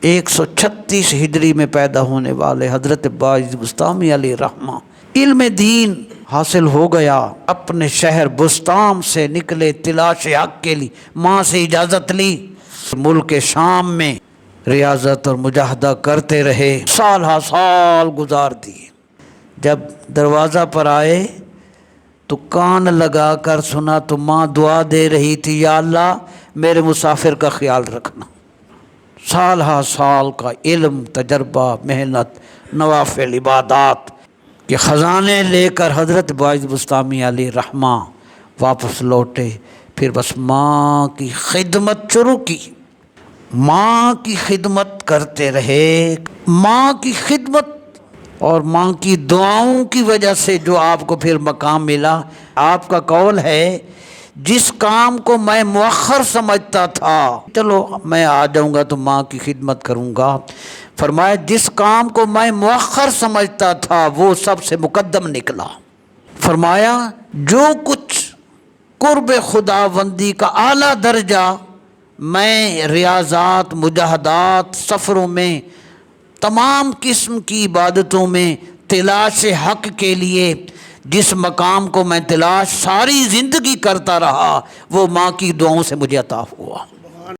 136 ہجری میں پیدا ہونے والے حضرت باعث بسطامی علیہ رحمہ علم دین حاصل ہو گیا، اپنے شہر بسطام سے نکلے تلاش حق کے لیے، ماں سے اجازت لی، ملک شام میں ریاضت اور مجاہدہ کرتے رہے، سال ہا سال گزار دیے۔ جب دروازہ پر آئے تو کان لگا کر سنا تو ماں دعا دے رہی تھی، یا اللہ میرے مسافر کا خیال رکھنا۔ سال ہا سال کا علم، تجربہ، محنت، نوافل، عبادات کے خزانے لے کر حضرت باعث بسطامی علیہ رحمہ واپس لوٹے۔ پھر بس ماں کی خدمت شروع کی، ماں کی خدمت کرتے رہے۔ ماں کی خدمت اور ماں کی دعاؤں کی وجہ سے جو آپ کو پھر مقام ملا۔ آپ کا قول ہے، جس کام کو میں مؤخر سمجھتا تھا، چلو میں آ جاؤں گا تو ماں کی خدمت کروں گا، فرمایا جس کام کو میں مؤخر سمجھتا تھا وہ سب سے مقدم نکلا۔ فرمایا جو کچھ قرب خداوندی کا اعلیٰ درجہ میں ریاضات، مجاہدات، سفروں میں، تمام قسم کی عبادتوں میں تلاش حق کے لیے جس مقام کو میں تلاش ساری زندگی کرتا رہا، وہ ماں کی دعاؤں سے مجھے عطا ہوا۔